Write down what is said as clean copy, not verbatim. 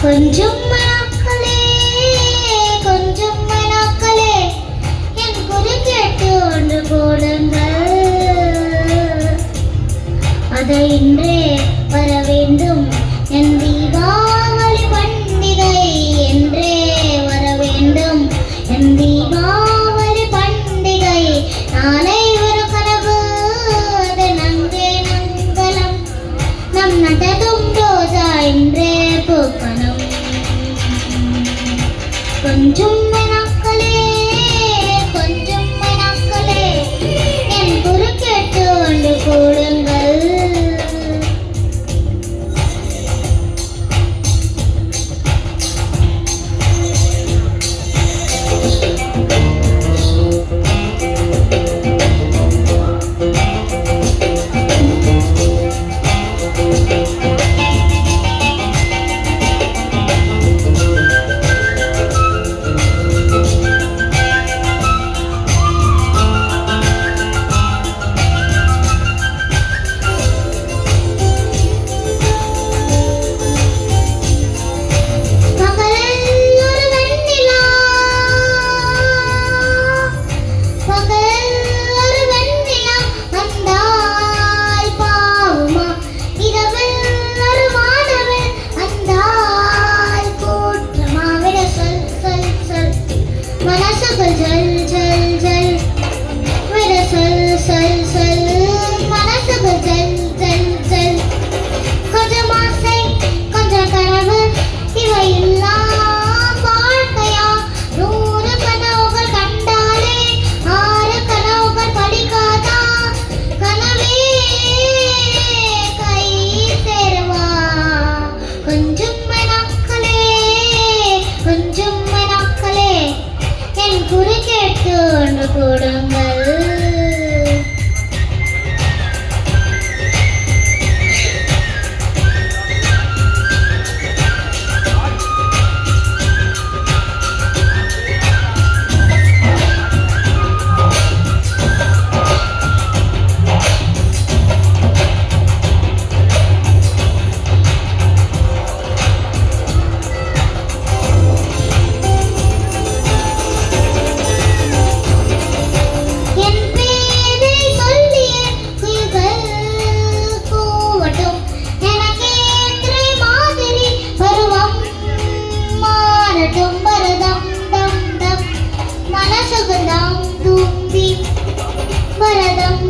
கொஞ்சம் மனாக்களே கொஞ்சம் மனாக்களே என் குரு கேட்டு ஒன்று போடுங்கள். அதை இன்றே வர வேண்டும் என் தீபாவளி பண்டிகை என்றே வர வேண்டும் என் தீபாவளி பண்டிகை. நாளை ஒரு கனவு அது நங்கே நங்கலம் நம் நடதும் ரோஜா என்றே பூக்கணும். கொஞ்சம் மனாக்களே கொஞ்சம் மனாக்களே என் குரு கேட்டு ஒன்று போடுங்கள். மனசுகள் ஜல் ஜல் ஜல் விட சொல் சொல் சொல் மனசுகள் ஜல் ஜல் ஜல். கொஞ்சம் ஆசை கொஞ்சம் கனவு இவை எல்லாம் வாழ்க்கையா? 100 கனவுகள் கண்டாலே 6 கனவுகள் படிக்காதா? கனவே கை சேருவா? கொஞ்சம் மனாக்களே கொஞ்சம் மனாக்களே என் குரு கேட்டு ஒன்று கொடுங்கள். மனசுகள் தாம் தூம்பி பரதம்